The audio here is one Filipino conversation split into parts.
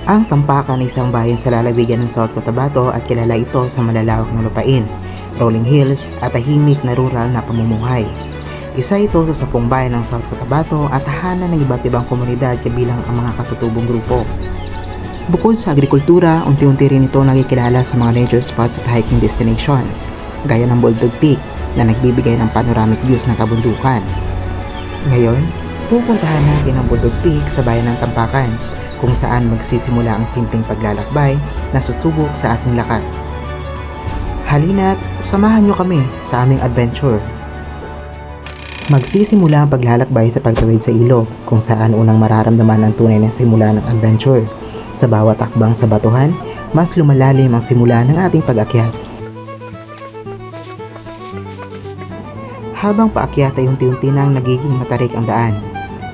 Ang Tampakan ay isang bayan sa lalawigan ng South Cotabato at kilala ito sa malalawak na lupain, rolling hills at tahimik na rural na pamumuhay. Isa ito sa 10 bayan ng South Cotabato at tahanan ng iba't ibang komunidad kabilang ang mga katutubong grupo. Bukod sa agrikultura, unti-unti rin ito nagkikilala sa mga nature spots at hiking destinations, gaya ng Boldog Peak na nagbibigay ng panoramic views ng kabundukan. Ngayon, pupuntahan natin ang Boldog Peak sa bayan ng Tampakan, kung saan magsisimula ang simpleng paglalakbay na susubok sa ating lakas. Halina't samahan nyo kami sa aming adventure. Magsisimula ang paglalakbay sa pagtawid sa ilog, kung saan unang mararamdaman ang tunay na simula ng adventure. Sa bawat akbang sa batuhan, mas lumalalim ang simula ng ating pag-akyat. Habang paakyat ay unti-unti nang nagiging matarik ang daan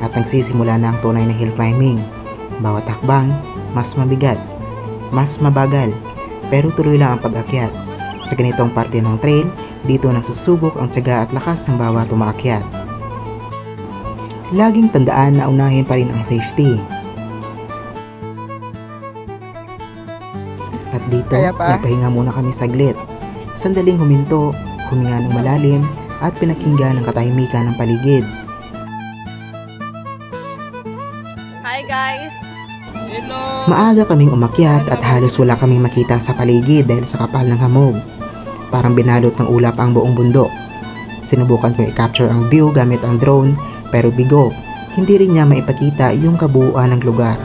at nagsisimula na ang tunay na hill climbing. Bawat hakbang, mas mabigat, mas mabagal, pero tuloy lang ang pag-akyat. Sa ganitong parte ng trail, dito nasusubok ang tiyaga at lakas ng bawat umaakyat. Laging tandaan na unahin pa rin ang safety. At dito, napahinga muna kami saglit. Sandaling huminto, huminga ng malalim, at pinakinggan ang katahimikan ng paligid. Hi guys! Hello! Maaga kaming umakyat at halos wala kaming makita sa paligid dahil sa kapal ng hamog. Parang binalot ng ulap ang buong bundok. Sinubukan ko i-capture ang view gamit ang drone, pero bigo, hindi rin niya maipakita yung kabuuan ng lugar.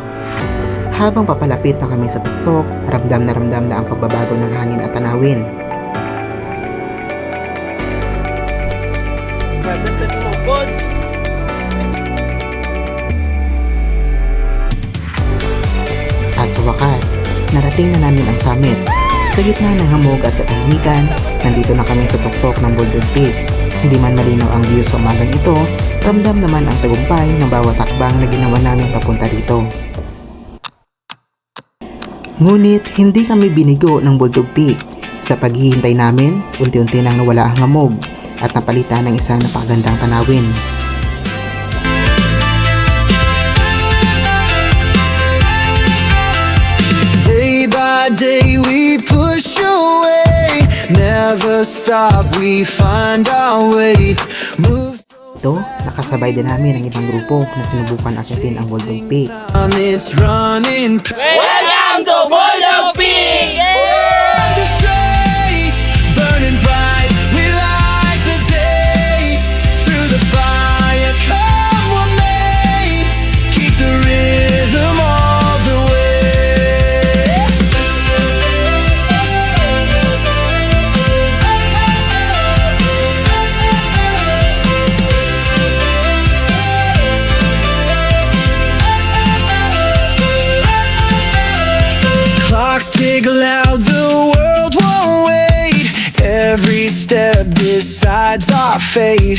Habang papalapit na kami sa tuktok, ramdam na ang pagbabago ng hangin at tanawin. At sa wakas, narating na namin ang summit. Sa gitna ng hamog at katahimikan, nandito na kami sa tuktok ng Boldog Peak. Hindi man malinaw ang view sa umagang ito, ramdam naman ang tagumpay ng bawat takbang na ginawa namin papunta dito. Ngunit hindi kami binigo ng Boldog Peak. Sa paghihintay namin, unti-unti nang nawala ang hamog at napalitan ng isang napakagandang tanawin. Day by day we push away, never stop, we find our way. Move Ito, nakasabay din namin ang ibang grupo na sinubukan akyatin ang Boldog Peak. on, it's running. Welcome to Boldog Peak! Straight, burning bright, we light the day. Through the fire, come with me. Keep the rhythm all the way. Clocks tick loud, the world won't wait. Every step decides our fate.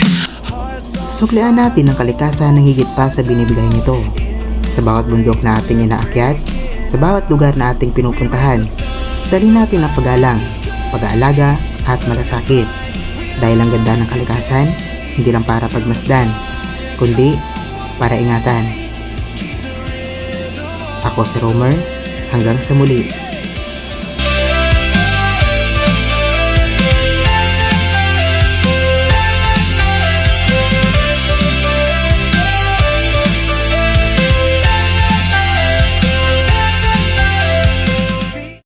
Suklian natin ang kalikasan ng higit pa sa binibigay nito. Sa bawat bundok na ating inaakyat, sa bawat lugar na ating pinupuntahan, dali natin ang paggalang, pag-aalaga at malasakit. Dahil ang ganda ng kalikasan, hindi lang para pagmasdan, kundi para ingatan. Ako si Romer, hanggang sa muli.